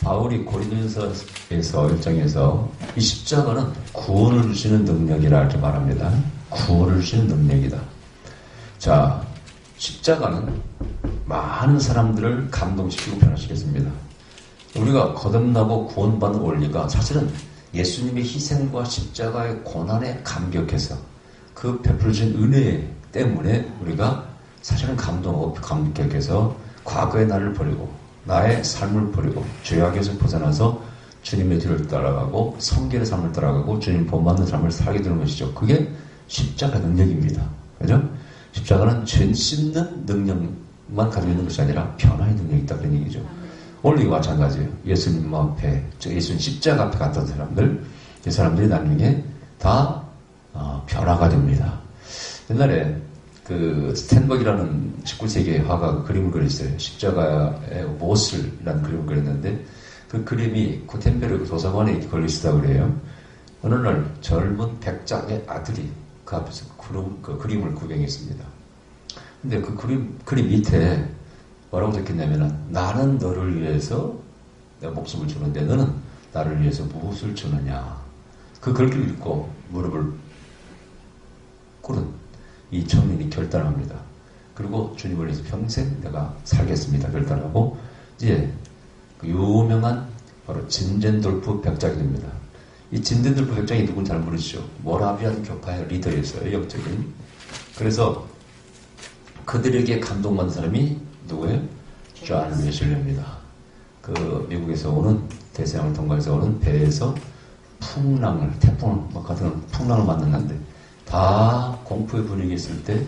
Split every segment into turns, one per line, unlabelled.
바울이 고린도전서에서 1장에서 이 십자가는 구원을 주시는 능력이라 이렇게 말합니다. 구원을 주시는 능력이다. 자, 십자가는 많은 사람들을 감동시키고 변화시켰습니다. 우리가 거듭나고 구원받는 원리가 사실은 예수님의 희생과 십자가의 고난에 감격해서 그 베풀어진 은혜 때문에 우리가 사실은 감동하고 감격해서 과거의 나를 버리고 나의 삶을 버리고 죄악에서 벗어나서 주님의 뒤를 따라가고 성결의 삶을 따라가고 주님 본받는 삶을 살게 되는 것이죠. 그게 십자가 능력입니다. 그죠? 십자가는 죄 씻는 능력만 가지고 있는 것이 아니라 변화의 능력이 있다 그런 얘기죠. 오늘 이거 마찬가지예요. 예수님 앞에, 예수님 십자가 앞에 갔던 사람들, 이 사람들이 나중에 다 변화가 됩니다. 옛날에 그 스탠버그라는 19세기의 화가가 그림을 그렸어요. 십자가의 못을이라는 그림을 그렸는데 그 그림이 구텐베르그 도서관에 걸려있다고 그래요. 어느 날 젊은 백작의 아들이 그 앞에서 그 그림을 구경했습니다. 근데 그 그림 밑에 뭐라고 적혔냐면은 나는 너를 위해서 내 목숨을 주는데 너는 나를 위해서 무엇을 주느냐. 그 글귀를 읽고 무릎을 꿇은 이 청년이 결단합니다. 그리고 주님을 위해서 평생 내가 살겠습니다. 결단하고 이제 그 유명한 바로 진젠돌프 백작이 됩니다. 이 진젠돌프 백작이 누군지 잘 모르시죠? 모라비안 교파의 리더였어요. 영적인. 그래서 그들에게 감동받는 사람이 누구예요? 존 웨슬리입니다. 그 미국에서 오는 대서양을 통과해서 오는 배에서 태풍을 같은 풍랑을 만났는데 다 공포의 분위기 있을 때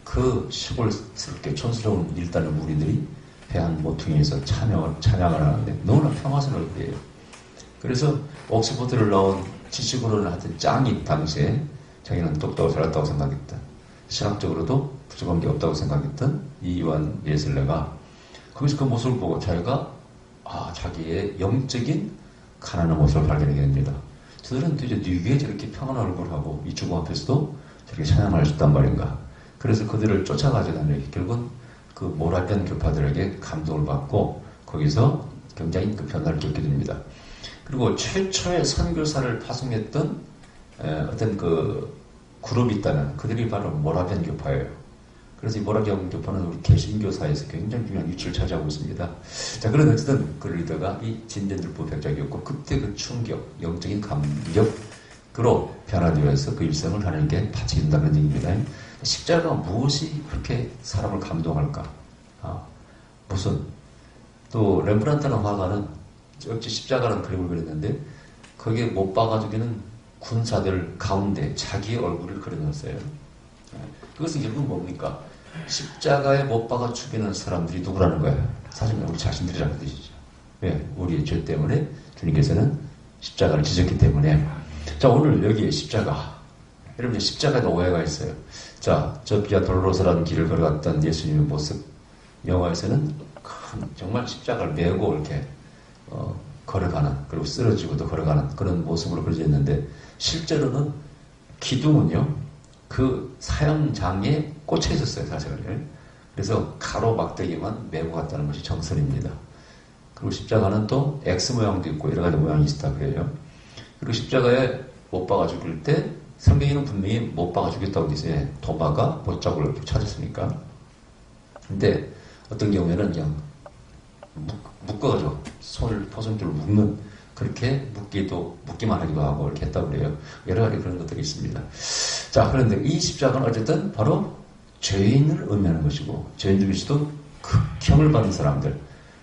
그 시골스럽게 촌스러운 일단의 무리들이 배 한 모퉁이에서 찬양을 하는데 너무나 평화스러울 때예요. 그래서 옥스퍼드를 나온 지식으로는 하여튼 짱이 당시에 자기는 똑똑하고 잘났다고 생각했다. 신학적으로도 부족한 게 없다고 생각했던 이 요한 웨슬리가 거기서 그 모습을 보고 자기가 자기의 영적인 가난한 모습을 발견하게 됩니다. 저들은 도대체 누구에 저렇게 평안한 얼굴하고 이 죽음 앞에서도 저렇게 찬양할 수 있단 말인가. 그래서 그들을 쫓아가지고 다니게 결국은 그 모라비안 교파들에게 감동을 받고 거기서 굉장히 그 변화를 겪게 됩니다. 그리고 최초의 선교사를 파송했던 어떤 그 그룹이 있다면 그들이 바로 모라비안 교파예요. 그래서 이 모라비안 교파는 우리 개신교사에서 굉장히 중요한 위치를 차지하고 있습니다. 자, 그런 어쨌든 그 리더가 이 진젠돌프 백작이었고 그때 그 충격, 영적인 감격으로 변화되어서 그 일생을 하나님께 바치게 된다는 얘기입니다. 십자가가 무엇이 그렇게 사람을 감동할까? 무슨 또 렘브란트라는 화가는 역시 십자가라는 그림을 그렸는데 거기에 못 박아주기는 군사들 가운데 자기의 얼굴을 그려놨어요. 그것은 결국 뭡니까? 십자가에 못 박아 죽이는 사람들이 누구라는 거예요? 사실 우리 자신들이라는 뜻이죠. 왜? 우리의 죄 때문에 주님께서는 십자가를 지셨기 때문에. 자, 오늘 여기에 십자가. 여러분, 십자가에도 오해가 있어요. 자, 저 비아 돌로로스라는 길을 걸어갔던 예수님의 모습. 영화에서는 정말 십자가를 메고 이렇게 걸어가는, 그리고 쓰러지고도 걸어가는 그런 모습으로 그려져 있는데 실제로는 기둥은요 그 사형장에 꽂혀 있었어요, 사실은. 그래서 가로 막대기만 메고 갔다는 것이 정설입니다. 그리고 십자가는 또 X 모양도 있고 여러 가지 모양이 있다 그래요. 그리고 십자가에 못 박아 죽일 때 성경에는 분명히 못 박아 죽였다고 돼 있어요. 도마가 못자국을 이렇게 찾았으니까. 근데 어떤 경우에는 그냥 묶어가지고 손을 포선줄로 묶는 그렇게 묶기만 하기도 하고 이렇게 했다고 그래요. 여러 가지 그런 것들이 있습니다. 자, 그런데 이 십자가는 어쨌든 바로 죄인을 의미하는 것이고 죄인 중에서도 극형을 받는 사람들,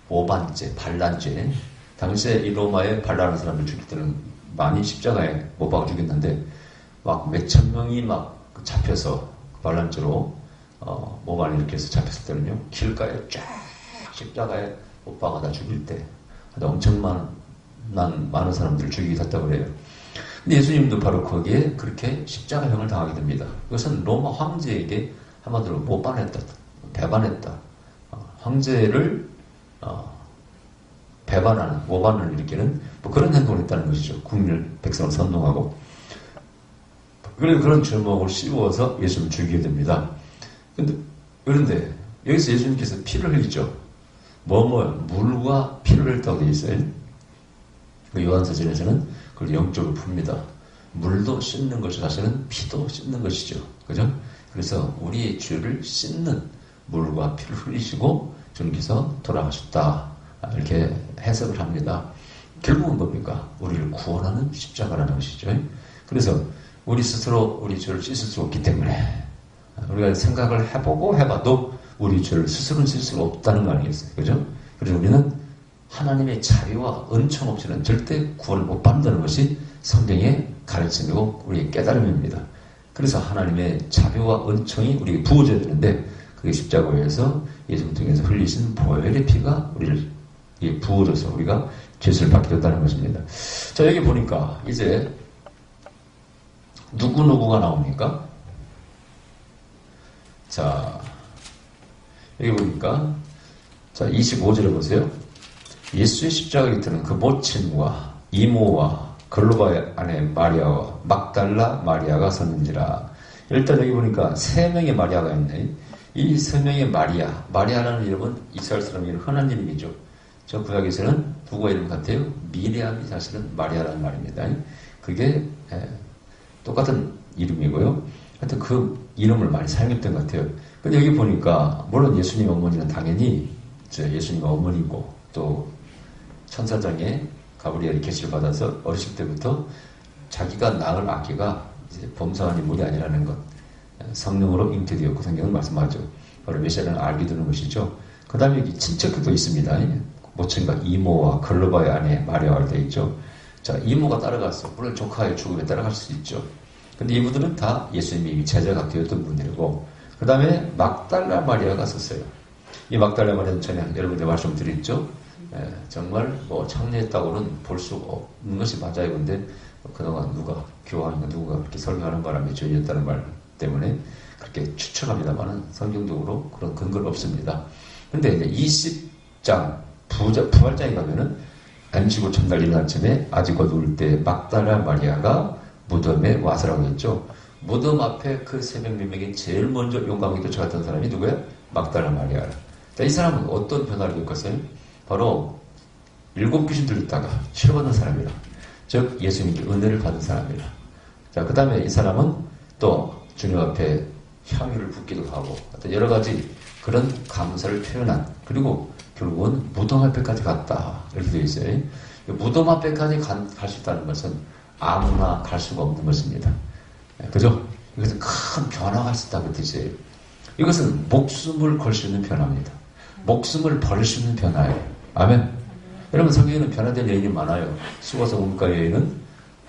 오반죄, 반란죄. 당시에 이 로마에 반란하는 사람들 죽일 때는 많이 십자가에 못 박아 죽였는데 막 몇천 명이 막 잡혀서 반란죄로 모반을 이렇게 해서 잡혔을 때는요 길가에 쫙 십자가에 못 박아다 죽일 때 엄청 많은 사람들을 죽이게 했다고 그래요. 근데 예수님도 바로 거기에 그렇게 십자가형을 당하게 됩니다. 그것은 로마 황제에게 한마디로 모반했다, 배반했다. 황제를 배반하는, 모반을 일으키는 뭐 그런 행동을 했다는 것이죠. 국민을, 백성을 선동하고. 그런 죄목을 씌워서 예수님을 죽이게 됩니다. 그런데 여기서 예수님께서 피를 흘리죠. 물과 피를 흘렸다고 되어 있어요. 그 요한서전에서는 그걸 영적으로 풉니다. 물도 씻는 것이 사실은 피도 씻는 것이죠. 그죠? 그래서 우리의 죄를 씻는 물과 피를 흘리시고 주님께서 돌아가셨다. 이렇게 해석을 합니다. 결국은 뭡니까? 우리를 구원하는 십자가라는 것이죠. 그래서 우리 스스로 우리 죄를 씻을 수 없기 때문에 우리가 생각을 해보고 해봐도 우리 죄를 스스로는 씻을 수가 없다는 거 아니겠어요? 그죠? 그래서 우리는 하나님의 자비와 은총 없이는 절대 구원을 못 받는다는 것이 성경의 가르침이고 우리의 깨달음입니다. 그래서 하나님의 자비와 은총이 우리에게 부어져야 되는데 그게 십자가에서 예수님 통해서 흘리신 보혈의 피가 우리를 부어져서 우리가 죄를 받게 됐다는 것입니다. 자, 여기 보니까 이제 누구누구가 나옵니까? 자, 여기 보니까 자 25절에 보세요. 예수의 십자가 곁에는 그 모친과 이모와 글로바의 아내 마리아와 막달라 마리아가 섰는지라. 일단 여기 보니까 세 명의 마리아가 있네. 이 세 명의 마리아라는 이름은 이스라엘 사람 이름 흔한 이름이죠. 저 구약에서는 누구의 이름 같아요? 미리암이 사실은 마리아라는 말입니다. 그게 똑같은 이름이고요. 하여튼 그 이름을 많이 사용했던 것 같아요. 근데 여기 보니까 물론 예수님 어머니는 당연히 예수님 어머니고 또 천사장의 가브리엘이 계시를 받아서 어렸을 때부터 자기가 낳을 아기가 이제 범사한 인물이 아니라는 것, 성령으로 잉태되었고 성경은 말씀하죠. 바로 메시아를 알게 되는 것이죠. 그 다음에 여기 친척도 있습니다. 모친과 이모와 글로바의 아내 마리아가 되어 있죠. 자, 이모가 따라갔어. 물론 조카의 죽음에 따라갈 수 있죠. 근데 이분들은 다 예수님이 제자가 되었던 분들이고, 그 다음에 막달라 마리아가 섰어요. 이 막달라 마리아는 전에 여러분들 말씀드렸죠. 정말 뭐 창녀했다고는 볼 수 없는 것이 맞아요. 근데 그동안 누가 교황이나 누가 그렇게 설교하는 바람에 죄였다는 말 때문에 그렇게 추측합니다만은 성경적으로 그런 근거는 없습니다. 근데 이제 20장 부활장에 가면은 안식구 첫날 일어난 아침에 아직 어두울 때 막달라 마리아가 무덤에 와서라고 했죠. 무덤 앞에 그 새벽 민명에 제일 먼저 용감하게 쫓아갔던 사람이 누구야? 막달라 마리아. 자, 이 사람은 어떤 변화를 겪었어요? 바로 7 귀신 들렸다가 치료받는 사람이라. 즉 예수님께 은혜를 받은 사람이라. 자, 그 다음에 이 사람은 또 주님 앞에 향유를 붓기도 하고 여러 가지 그런 감사를 표현한, 그리고 결국은 무덤 앞에까지 갔다 이렇게 되어 있어요. 무덤 앞에까지 갈 수 있다는 것은 아무나 갈 수가 없는 것입니다. 그죠? 이것은 큰 변화가 있을 수 있다는 뜻이에요. 이것은 목숨을 걸 수 있는 변화입니다. 목숨을 버릴 수 있는 변화예요. 아멘. 여러분, 성경에는 변화된 여인이 많아요. 수고서 문과 여인은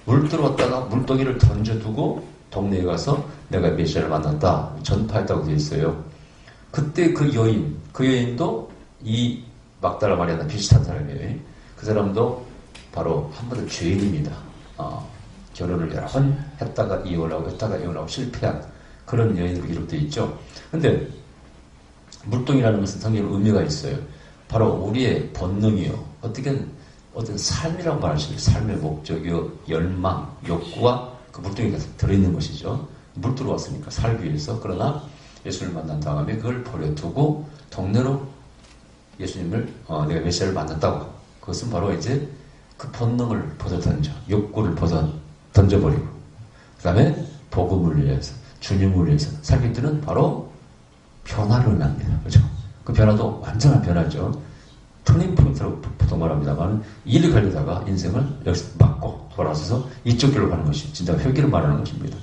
물 들어왔다가 물동이를 던져두고 동네에 가서 내가 메시아를 만났다 전파했다고 되어 있어요. 그때 그 여인도 이 막달라 마리아랑 비슷한 사람이에요. 그 사람도 바로 한 번은 죄인입니다. 결혼을 여러 번 했다가 이혼하고 실패한 그런 여인으로 기록되어 있죠. 근데 물동이라는 것은 성경에 의미가 있어요. 바로 우리의 본능이요. 어떤 삶이라고 말할 수 있어요. 삶의 목적이요, 열망, 욕구가 그 물동이가 들어있는 것이죠. 물 들어왔으니까 살기 위해서. 그러나 예수님을 만난 다음에 그걸 버려두고 동네로 예수님을 내가 메시아를 만났다고. 그것은 바로 이제 그 본능을 벗어던져, 욕구를 던져버리고, 그 다음에 복음을 위해서, 주님을 위해서 살기 때는 바로 변화를 납니다. 그렇죠? 그 변화도 완전한 변화죠. 터닝 포인트라고 보통 말합니다만, 일이 가려다가 인생을 여기서 막고 돌아서서 이쪽 길로 가는 것이 진짜 회개를 말하는 것입니다.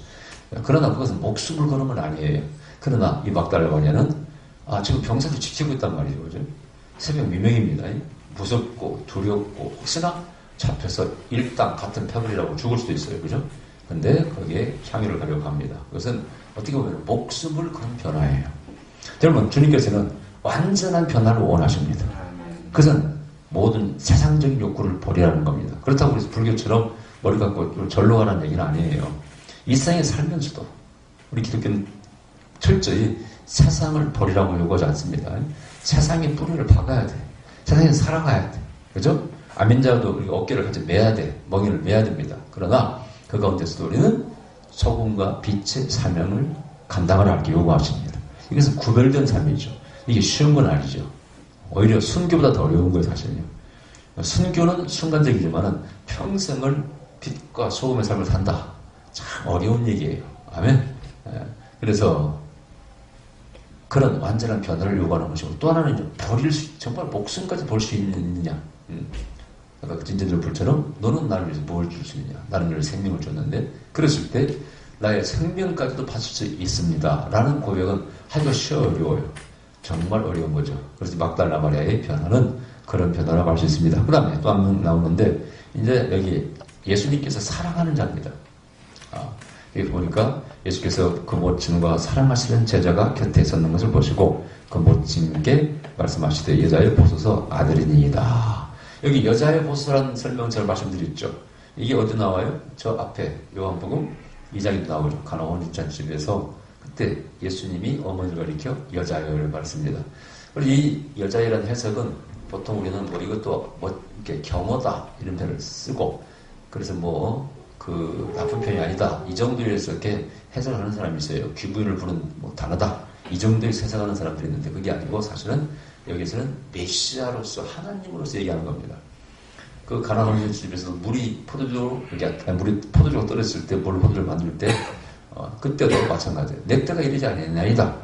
그러나 그것은 목숨을 거는 건 아니에요. 그러나 이 막달라 마리아는 지금 병사도 지키고 있단 말이죠. 그죠? 새벽 미명입니다. 무섭고 두렵고 혹시나 잡혀서 일당 같은 패밀리라고 죽을 수도 있어요. 그죠? 근데 거기에 향유를 가려고 합니다. 그것은 어떻게 보면 목숨을 거는 변화예요. 여러분, 주님께서는 완전한 변화를 원하십니다. 그것은 모든 세상적인 욕구를 버리라는 겁니다. 그렇다고 해서 불교처럼 머리 감고 절로 가라는 얘기는 아니에요. 이 세상에 살면서도 우리 기독교는 철저히 세상을 버리라고 요구하지 않습니다. 세상의 뿌리를 박아야 돼. 세상에 살아가야 돼. 그죠? 아멘자도 우리가 어깨를 같이 매야 돼. 멍에를 매야 됩니다. 그러나 그 가운데서도 우리는 소금과 빛의 사명을 감당하라 이렇게 요구하십니다. 이것은 구별된 삶이죠. 이게 쉬운 건 아니죠. 오히려 순교보다 더 어려운 거예요, 사실은요. 순교는 순간적이지만은 평생을 빛과 소금의 삶을 산다. 참 어려운 얘기예요. 아멘. 그래서 그런 완전한 변화를 요구하는 것이고, 또 하나는 정말 목숨까지 볼 수 있느냐. 아까 그 진제들 불처럼 너는 나를 위해서 뭘 줄 수 있느냐. 나는 너를 생명을 줬는데, 그랬을 때 나의 생명까지도 바칠 수 있습니다. 라는 고백은 하기가 어려워요. 정말 어려운 거죠. 그래서 막달라 마리아의 변화는 그런 변화라고 할 수 있습니다. 그 다음에 또 한 명 나오는데, 이제 여기 예수님께서 사랑하는 자입니다. 여기 보니까 예수께서 그 모친과 사랑하시는 제자가 곁에 있었는 것을 보시고 그 모친께 말씀하시되 여자의 보소서 아들이니이다. 여기 여자의 보소서라는 설명 제가 말씀드렸죠. 이게 어디 나와요? 저 앞에 요한복음 2장에도 나오죠. 가나온 유찬집에서 그때 예수님이 어머니를 가리켜 여자여를 말씀입니다. 그리고 이 여자여라는 해석은 보통 우리는 이것도 이렇게 경어다 이런 표현을 쓰고, 그래서 그 나쁜 편이 아니다 이 정도에서 이렇게 해석을 하는 사람이 있어요. 귀부인을 부른 단어다 이 정도에서 해석하는 사람들이 있는데, 그게 아니고 사실은 여기서는 메시아로서 하나님으로서 얘기하는 겁니다. 그 가나안 집에서 물이 포도주가 떨어졌을 때, 포도주를 만들 때 그때도 마찬가지예요. 내 때가 이르지 아니하나이다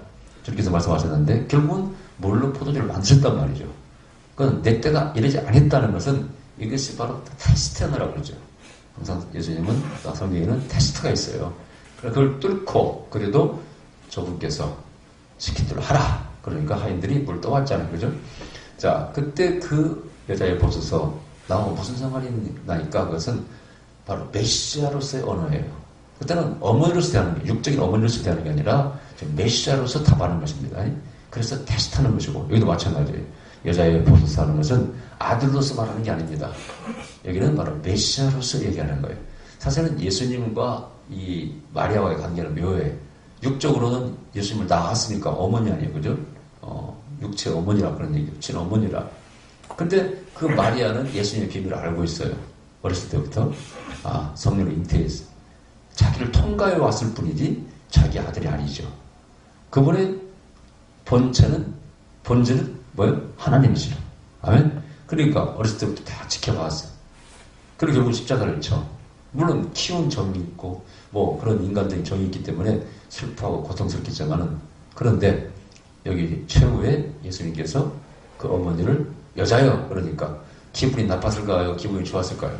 저렇게 해서 말씀하셨는데, 결국은 물로 포도주를 만드셨단 말이죠. 그건 내 때가 이르지 않았다는 것은 이것이 바로 테스트너라고 그러죠. 항상 예수님은, 성경에는 테스트가 있어요. 그걸 뚫고 그래도 저분께서 시킨 대로 하라. 그러니까 하인들이 물 떠왔잖아요. 그죠? 자, 그때 그 여자의 보소서 나와 무슨 상관이 나니까 그것은 바로 메시아로서의 언어예요. 그때는 어머니로서 대하는 게, 육적인 어머니로서 대하는 게 아니라 메시아로서 답하는 것입니다. 그래서 테스트하는 것이고, 여기도 마찬가지예요. 여자의 보소서 하는 것은 아들로서 말하는 게 아닙니다. 여기는 바로 메시아로서 얘기하는 거예요. 사실은 예수님과 이 마리아와의 관계는 묘해. 육적으로는 예수님을 낳았으니까 어머니 아니에요. 그죠? 육체 어머니라 그런 얘기죠. 친어머니라. 근데 그 마리아는 예수님의 비밀을 알고 있어요. 어렸을 때부터. 성령을 잉태했어요. 자기를 통과해 왔을 뿐이지 자기 아들이 아니죠. 그분의 본질은 뭐예요? 하나님이시죠. 아멘? 그러니까 어렸을 때부터 다 지켜봤어요. 그리고 결국 십자가를 쳐. 물론 키운 정이 있고 그런 인간적인 정이 있기 때문에 슬퍼하고 고통스럽겠지만은, 그런데 여기 최후에 예수님께서 그 어머니를 여자여 그러니까 기분이 나빴을까요? 기분이 좋았을까요?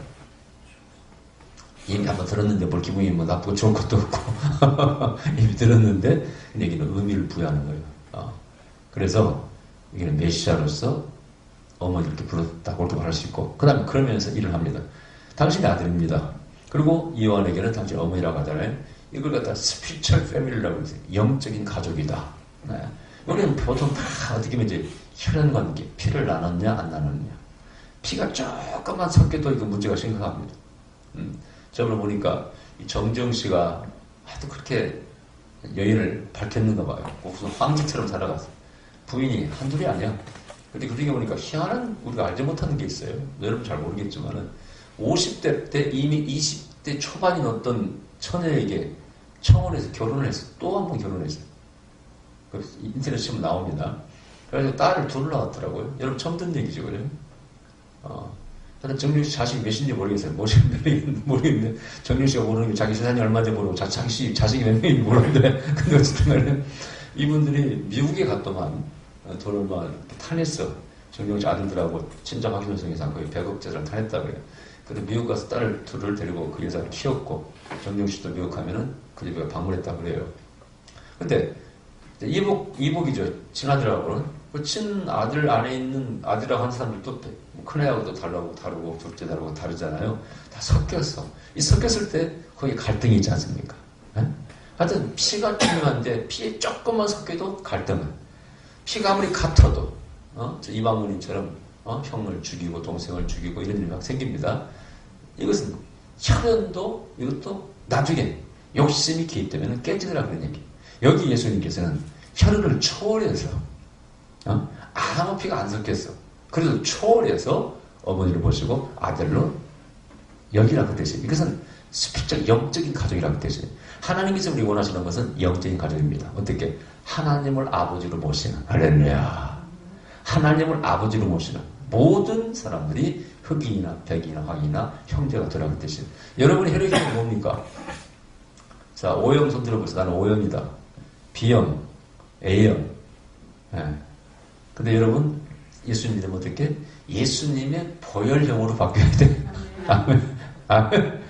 이미 한번 들었는데 뭘 기분이 나쁘고 좋은 것도 없고 이미 들었는데 여기는 의미를 부여하는 거예요. 그래서 여기는 메시아로서 어머니 이렇게 불렀다고 이렇게 말할 수 있고, 그 다음에 그러면서 일을 합니다. 당신의 아들입니다. 그리고 요한에게는 당신 어머니라고 하잖아요. 이걸 갖다 spiritual family라고 해서 영적인 가족이다. 네. 우리는 보통 다 어떻게 보면 이제 혈연관계, 피를 나눴냐 안 나눴냐. 피가 조금만 섞여도 이거 문제가 심각합니다. 저번에 보니까 이 정정 씨가 하도 그렇게 여인을 밝혔는가 봐요. 무슨 황제처럼 살아갔어. 부인이 한둘이 아니야. 근데 그렇게 보니까 희한한, 우리가 알지 못하는 게 있어요. 여러분 잘 모르겠지만은 50대 때 이미 20대 초반인 어떤 처녀에게 청혼해서 결혼을 했어. 또 한 번 결혼했어요. 인터넷 치면 나옵니다. 그래서 딸을 둘 낳았더라고요. 여러분 처음 듣는 얘기죠, 그래요? 저는 정윤 씨 자식이 몇인지 모르겠어요. 모르겠는데, 정윤 씨가 모르는 게 자기 재산이 얼마인지 모르고, 자식이 몇 명인지 모르는데, 근데 어쨌든 간에 이분들이 미국에 갔더만 돈을 막 타냈어. 정윤 씨 아들들하고 친정 확인성에서 거의 100억 재산을 타냈다 그래요. 근데 미국 가서 딸을 둘을 데리고 그 여자를 키웠고, 정윤 씨도 미국 가면은 그 집에 방문했다 그래요. 근데 이복이죠. 친아들하고는. 그 친아들 안에 있는 아들이라고 하는 사람들도 큰애하고도 다르고 둘째 다르잖아요. 다 섞였어. 이 섞였을 때 거기 갈등이 있지 않습니까? 에? 하여튼 피가 중요한데 피에 조금만 섞여도 갈등은. 피가 아무리 같아도 이방원인처럼 형을 죽이고 동생을 죽이고 이런 일이 막 생깁니다. 이것은 혈연도 이것도 나중에 욕심이 개입되면 깨지더라 그런 얘기. 여기 예수님께서는 혈연을 초월해서 아무 피가 안 섞였어. 그래도 초월해서 어머니를 보시고 아들로 여기라고 뜻이에요. 이것은 스피적 영적인 가족이라고 뜻이에요. 하나님께서 우리 원하시는 것은 영적인 가족입니다. 어떻게? 하나님을 아버지로 모시는, 할렐루야. 하나님을 아버지로 모시는 모든 사람들이 흑인이나 백인이나 황인이나 형제가 되라 그 뜻이에요. 여러분이 혈액형이 뭡니까? 자, O형 손 들어보세요. 나는 O형이다. B형, A형. 예. 근데 여러분, 예수님 믿으면 어떻게? 예수님의 보혈형으로 바뀌어야 돼. 아멘. 아멘.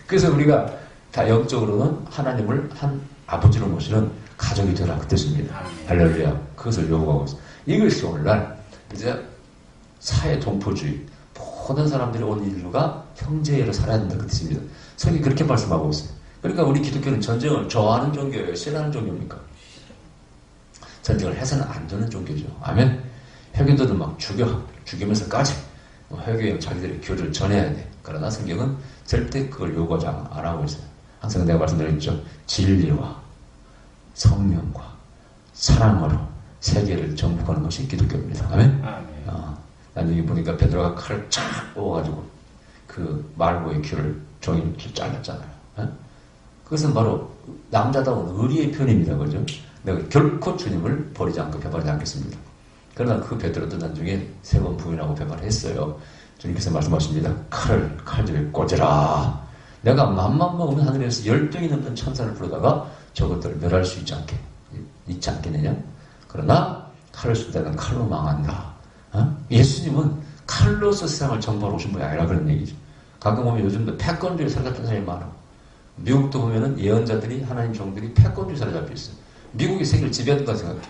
그래서 우리가 다 영적으로는 하나님을 한 아버지로 모시는 가족이 되라 그 뜻입니다. 할렐루야. 그것을 요구하고 있어요. 이것이 오늘날 이제 사회 동포주의, 모든 사람들이 온 인류가 형제로 살아야 된다 그 뜻입니다. 성경이 그렇게 말씀하고 있어요. 그러니까 우리 기독교는 전쟁을 좋아하는 종교예요? 싫어하는 종교입니까? 전쟁을 해서는 안 되는 종교죠. 아멘. 회교도들 막 죽이면서까지 회교형 자기들의 교를 전해야 돼. 그러나 성경은 절대 그걸 요구하지 안 하고 있어요. 항상 내가 말씀드렸죠. 진리와 성령과 사랑으로 세계를 정복하는 것이 기독교입니다. 아멘. 난 여기 보니까 베드로가 칼을 쫙 뽑아가지고 그 말고의 귀를 종이를 잘랐잖아요. 에? 그것은 바로 남자다운 의리의 표현입니다. 그죠? 내가 결코 주님을 버리지 않고 배반하지 않겠습니다. 그러나 그 베드로도 나중에 3번 부인하고 배반했어요. 주님께서 말씀하십니다. 칼질을 꽂으라. 내가 맘만 먹으면 하늘에서 10등이 넘는 천사를 부르다가 저것들을 멸할 수 있지 않겠느냐? 그러나 칼을 쏠 때는 칼로 망한다. 예수님은 칼로서 세상을 정복하러 오신 분이 아니라 그런 얘기죠. 가끔 보면 요즘도 패권주의 살아갔던 사람이 많아. 미국도 보면은 예언자들이 하나님 종들이 패권주의 살아 잡혀 있어요. 미국이 세계를 지배한다고 생각해.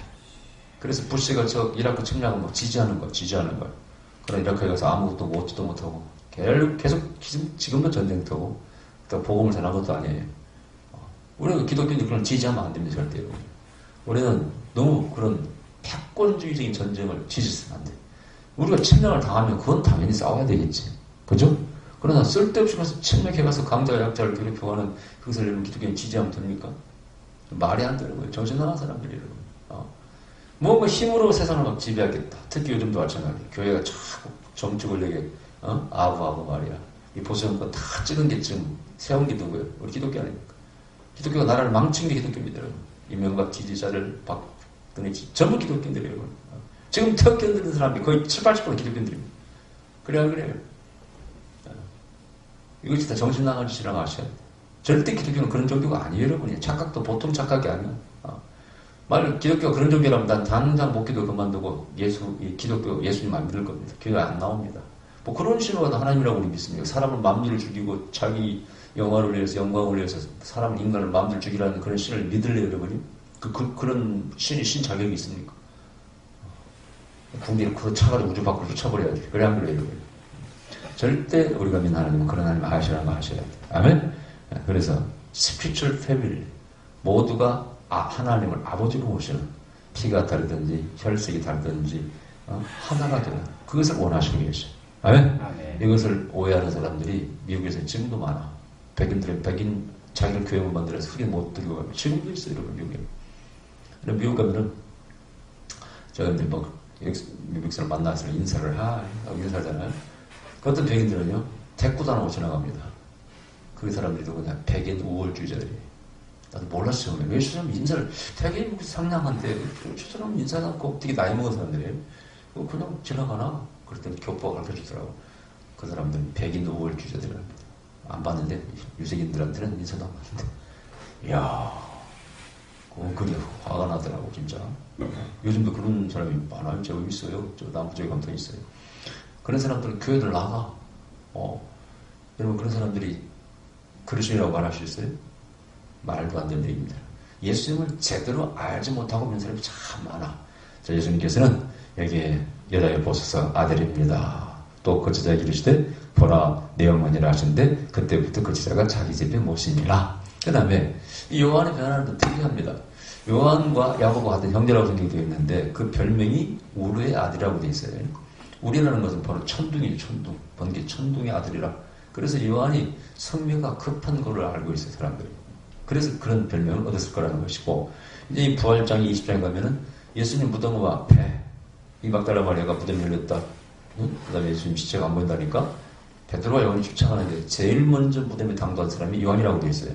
그래서 부시가 저 이라크 침략을 막 지지하는 거야. 그러나 이라크에 가서 아무것도 먹지도 못하고 계속 지금도 전쟁터고 또 복음을 전한 것도 아니에요. 우리가 기독교인들 그런 지지하면 안 됩니다. 절대로. 우리는 너무 그런 패권주의적인 전쟁을 지지해서는 안 돼. 우리가 침략을 당하면 그건 당연히 싸워야 되겠지. 그죠? 그러나 쓸데없이 가서 침략해가서 강자가 약자를 괴롭혀가는 그것을 여러분 기독교인이 지지하면 됩니까? 말이 안 되는 거예요. 정신 나간 사람들이라고. 뭔가 힘으로 세상을 막 지배하겠다. 특히 요즘도 마찬가지. 교회가 자꾸 정치 권력에 아부하고 말이야. 이 보수정권 다 찍은 게 지금 세운 게 누구예요? 우리 기독교 아닙니까? 기독교가 나라를 망친 게 기독교입니다. 여러분. 이명박 지지자를 박근혜 전부 기독교인들이에요. 여러분. 지금 태극기 는 사람이 거의 70~80% 기독교인들입니다. 그래 안 그래요? 이거 진짜 정신 나간 짓이라고 아셔야 돼요. 절대 기독교는 그런 종교가 아니에요, 여러분이. 착각도 보통 착각이 아니야. 만약 기독교가 그런 종교라면 난 당장 목기도 그만두고 기독교 예수님 안 믿을 겁니다. 교회 안 나옵니다. 뭐 그런 신호가 하나님이라고 우리 믿습니다. 사람을 만민을 죽이고 자기 영광을 위해서 사람을 인간을 마음대로 죽이라는 그런 신을 믿을래요, 여러분이? 그런 신이 신 자격이 있습니까? 궁디를 그거 차가지고 우주 밖으로 쳐버려야지. 그래 안 그래요, 여러분? 절대 우리가 믿는 하나님은 그런 하나님 아시라는 거 아셔야 돼요. 아멘? 그래서 스피리추얼 패밀리 모두가 하나님을 아버지로 모시는 피가 다르든지 혈색이 다르든지 하나가 되는 그것을 원하시고 계셔요. 아멘? 이것을 오해하는 사람들이 미국에서 지금도 많아. 백인 자기를 교회 못 만들어서 흑인 못 들고 가고 지금도 있어요, 여러분. 미국에. 미국 가면은 제가 이제 뭐 미국 사람 만나서 인사를 인사하잖아요. 그 어떤 백인들은요 대꾸도 안 하고 지나갑니다. 그 사람들이 그냥 백인 우월주의자들이에요. 나도 몰랐어요. 왜 저 사람 인사를 되게 상냥한데 저 사람 인사도 않고 되게 나이 먹은 사람들이에요. 그냥 지나가나? 그랬더니 교포가 가르쳐주더라고. 그 사람들은 백인 우월주의자들이랍니다. 안 봤는데 유색인들한테는 인사도 안 봤는데 이야 그게 화가 나더라고 진짜. 요즘도 그런 사람이 많아요. 제가 있어요. 저 남부지역 감독이 있어요. 그런 사람들은 교회를 나가. 여러분 그런 사람들이 그리스도인이라고 말할 수 있어요? 말도 안 되는 얘기입니다. 예수님을 제대로 알지 못하고 있는 사람이 참 많아. 자, 예수님께서는 여기에 여자여 보소서 아들입니다. 또 거치자에게 이르시되 보라 내 어머니라 하신데 그때부터 거치자가 자기 집에 모시니라. 그 다음에 이 요한의 변화는 또 특이합니다. 요한과 야고보가 같은 형제라고 생각되어 있는데 그 별명이 우르의 아들이라고 되어 있어요. 우리라는 것은 바로 천둥이에요. 번개 천둥의 아들이라. 그래서 요한이 성묘가 급한 거를 알고 있어요. 사람들이. 그래서 그런 별명을 얻었을 거라는 것이고 이제 이 부활장이 20장에 가면은 예수님 무덤 앞에 이 막달라 마리아가 무덤 열렸다. 그 다음에 예수님 시체가 안 보인다니까 베드로와 요한이 쫓아가는데 제일 먼저 무덤에 당도한 사람이 요한이라고 되어 있어요.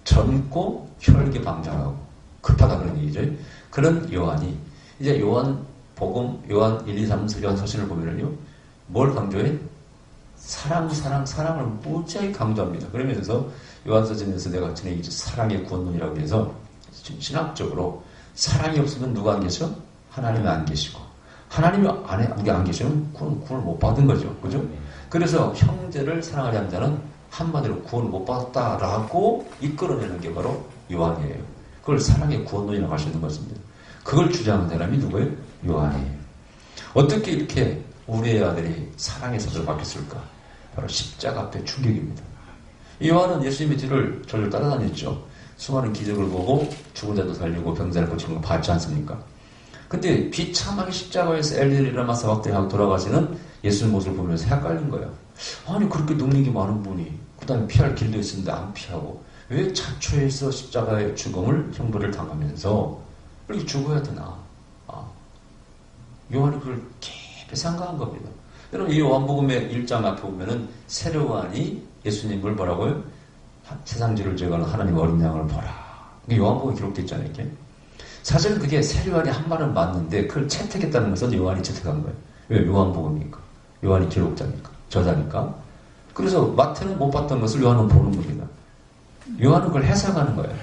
젊고 혈기방장하고 급하다 그런 얘기죠. 그런 요한이 이제 요한 복음, 요한 1, 2, 3, 요한 서신을 보면은요 뭘 강조해? 사랑을 무지하게 강조합니다. 그러면서 요한서전에서 내가 전에 이제 사랑의 구원론이라고 해서 신학적으로 사랑이 없으면 누가 안 계셔? 하나님이 안 계시고 하나님이 우리 안 계시면 구원을 못 받은 거죠. 그죠? 그래서 형제를 사랑하지 않는 자는 한마디로 구원을 못 받았다라고 이끌어내는 게 바로 요한이에요. 그걸 사랑의 구원론이라고 할 수 있는 것입니다. 그걸 주장하는 사람이 누구예요? 요한이에요. 어떻게 이렇게 우리의 아들이 사랑의 사도로 바뀌었을까? 바로 십자가 앞에 충격입니다. 요한은 예수님의 뒤를 절로 따라다녔죠. 수많은 기적을 보고 죽은 자도 살리고 병자를 고치는 거 봤지 않습니까? 근데 비참하게 십자가에서 엘리라마 사박들이 하고 돌아가시는 예수님 모습을 보면서 헷갈린 거예요. 아니 그렇게 능력이 많은 분이 그 다음에 피할 길도 있었는데 안 피하고 왜 자초에서 십자가의 죽음을 형벌을 당하면서 이렇게 죽어야 되나? 요한이 그걸 깊이 생각한 겁니다. 여러분 이 요한복음의 1장 앞에 보면은 세례요한이 예수님을 뭐라고요? 세상 죄를 제거하는 하나님 어린 양을 보라. 이게 요한복음에 기록되어 있잖아요. 이게. 사실은 그게 세례요한이 한 말은 맞는데 그걸 채택했다는 것은 요한이 채택한 거예요. 왜? 요한복음이니까. 요한이 기록자니까. 저자니까. 그래서 마태는 못 봤던 것을 요한은 보는 겁니다. 요한은 그걸 해석하는 거예요.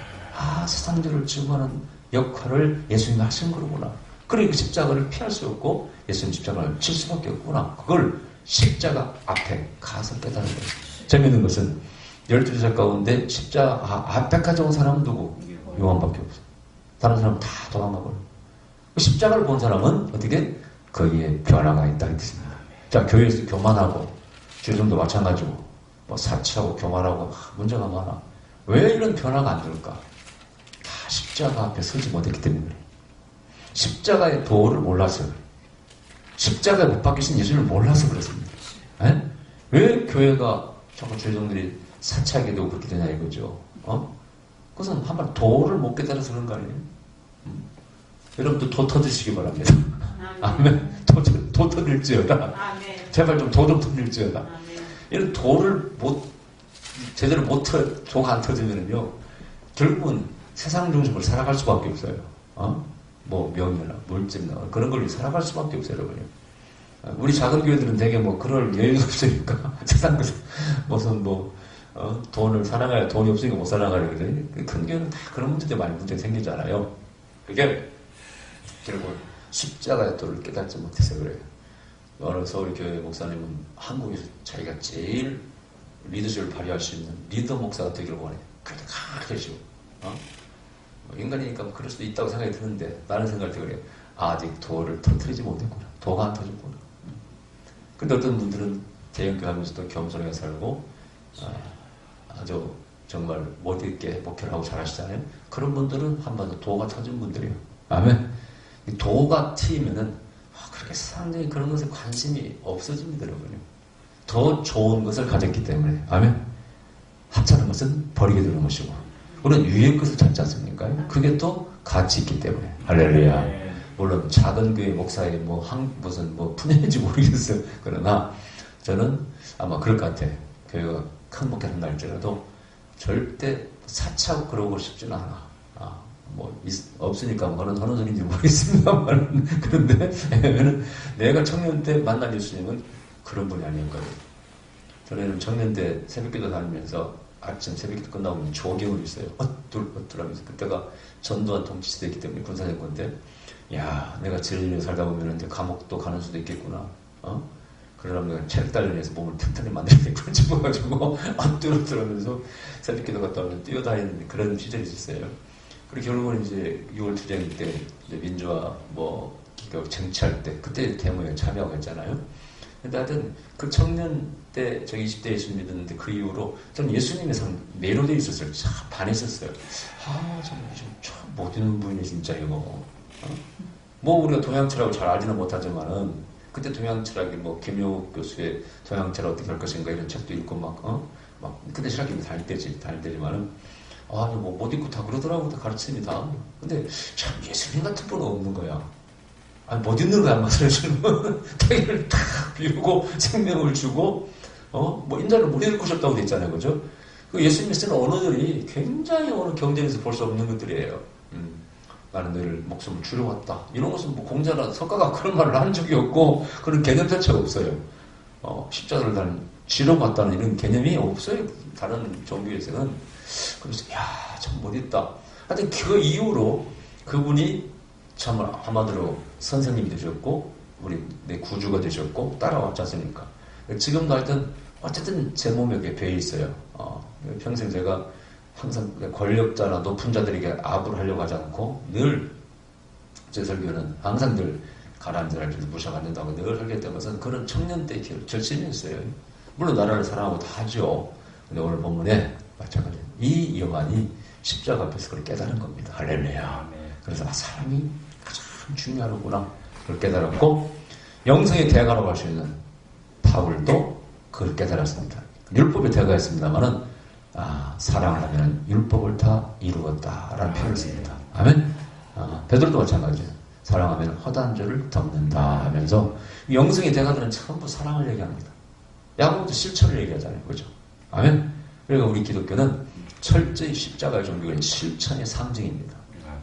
세상 죄를 제거하는 역할을 예수님이 하신 거구나. 그러니까 그 십자가를 피할 수 없고 예수님 십자가를 칠 수밖에 없구나. 그걸 십자가 앞에 가서 깨달은 거예요. 재미있는 것은 12제자 가운데 십자가 앞에까지 온 사람은 누구? 요한밖에 없어. 다른 사람은 다 도망가버려. 그 십자가를 본 사람은 어떻게? 거기에 변화가 있다 했습니다. 자, 교회에서 교만하고 죄종도 마찬가지고 뭐 사치하고 교만하고 문제가 많아. 왜 이런 변화가 안 될까? 다 십자가 앞에 서지 못했기 때문에 그래. 십자가의 도를 몰라서 그래. 십자가에 못 박히신 예수님을 몰라서 그렇습니다. 에? 왜 교회가 자꾸 죄종들이 사치하게 되고 그렇게 되냐 이거죠. 그것은 한번 도를 못 깨달아서 그런 거 아니에요? 여러분도 도 터지시기 바랍니다. 아멘. 도 터질지어다. 제발 좀 도 좀 터질지어다. 이런 도를 제대로 도가 안 터지면요, 결국은 세상 중심으로 살아갈 수밖에 없어요. 뭐 명예나 물질이나 그런 걸로 살아갈 수밖에 없어요, 여러분요. 우리 작은 교회들은 되게 뭐 그럴 여유가 없으니까 세상 무슨 돈을 살아가야 돈이 없으니까 못 살아가려 그러더니 큰 교회는 다 그런 문제들 많이 문제 생기잖아요. 그게 결국 십자가의 도를 깨닫지 못해서 그래요. 어느 서울교회 목사님은 한국에서 자기가 제일 리더십을 발휘할 수 있는 리더 목사가 되기를 원해. 그래도 가르치고 인간이니까 그럴 수도 있다고 생각이 드는데 나는 생각이 그래요. 아직 도를 터뜨리지 못했구나. 도가 안 터졌구나. 근데 어떤 분들은 대형교회 하면서도 겸손하게 살고 아주 정말 못있게 목회를 하고 잘하시잖아요. 그런 분들은 한마디로 도가 터진 분들이에요. 아멘. 도가 트이면은 그렇게 상당히 그런 것에 관심이 없어집니다, 여러분요. 더 좋은 것을 가졌기 때문에. 아멘. 하찮은 것은 버리게 되는 것이고 우리는 위의 것을 찾지 않습니까? 그게 또 가치 있기 때문에. 할렐루야. 물론 작은 교회 목사의 무슨 푸념인지 모르겠어요. 그러나 저는 아마 그럴 것 같아. 교회가 큰 목회를 한다 할지라도 절대 사치하고 그러고 싶지는 않아. 없으니까 어느 소리인지 모르겠습니다만 그런데 왜냐면 내가 청년 때 만난 예수님은 그런 분이 아니었거든요. 저는 청년 때 새벽기도 다니면서 아침 새벽기도 끝나고 조경을 있어요. 하면서 그때가 전두환 통치시대이기 때문에 군사정권 때 내가 진리를 살다 보면 이제 감옥도 가는 수도 있겠구나. 그러려면 체력 단련해서 몸을 튼튼히 만들겠구나 싶어가지고 엎드러면서 새벽기도 갔다 오면 뛰어다니는 그런 시절이 있었어요. 그리고 결국은 이제 6월 투쟁 때 이제 민주화 쟁취할 때 그때 데모에 참여하고 했잖아요. 근데 하여튼 그 청년 때 저 20대 예수님 믿었는데 그 이후로 저는 예수님에 매료되어 있었어요. 참 반했었어요. 저는 참 못 있는 분이네 진짜 이거. 우리가 동양철학을 잘 알지는 못하지만은 그때 동양철학이 김효 교수의 동양철학 어떻게 할 것인가 이런 책도 읽고 그때 신학교 다닐 때지만은 못 읽고 다 그러더라고, 다 가르칩니다. 근데 참 예수님 같은 분은 없는 거야. 못 읽는 거야, 말을 주면. 자기를 탁 비우고 생명을 주고, 인자를 못 읽고 싶다고 돼 있잖아요, 그죠? 그 예수님이 쓰는 언어들이 굉장히 어느 경전에서 볼 수 없는 것들이에요. 나는 너희를 목숨을 주려 왔다. 이런 것은 공자나 석가가 그런 말을 한 적이 없고, 그런 개념 자체가 없어요. 십자가를 지로 갔다는 이런 개념이 없어요. 다른 종교에서는. 그래서 참 멋있다. 하여튼 그 이후로 그분이 참 한마디로 선생님이 되셨고 우리 내 구주가 되셨고 따라왔지 않습니까? 지금도 하여튼 어쨌든 제 몸에 배어 있어요. 평생 제가 항상 권력자나 높은 자들에게 압을 하려고 하지 않고 늘 제 설교는 항상 늘 가라앉은 자를 무시하면 안 된다고 늘 하기 때문에 그런 청년 때 결심이었어요. 물론 나라를 사랑하고 다 하죠. 근데 오늘 본문에 마찬가지예요. 이 요한이 십자가 앞에서 그걸 깨달은 겁니다. 할렐루야. 그래서 사람이 가장 중요하구나 그걸 깨달았고 영성의 대가라고 할 수 있는 바울도 그걸 깨달았습니다. 율법의 대가였습니다만은 사랑을 하면 율법을 다 이루었다라는 표현을 씁니다. 아멘. 베드로도 마찬가지예요. 사랑하면 허다한 죄를 덮는다 하면서 영성의 대가들은 전부 사랑을 얘기합니다. 야고보도 실천을 얘기하잖아요. 그죠? 아멘. 그러니까 우리 기독교는 철저히 십자가의 종교가 실천의 상징입니다.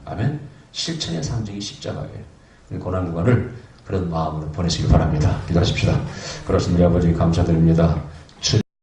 아멘. 실천의 상징이 십자가예요. 고난구간을 그런 마음으로 보내시기 바랍니다. 기도하십시다. 그러신 우리 아버지 감사드립니다.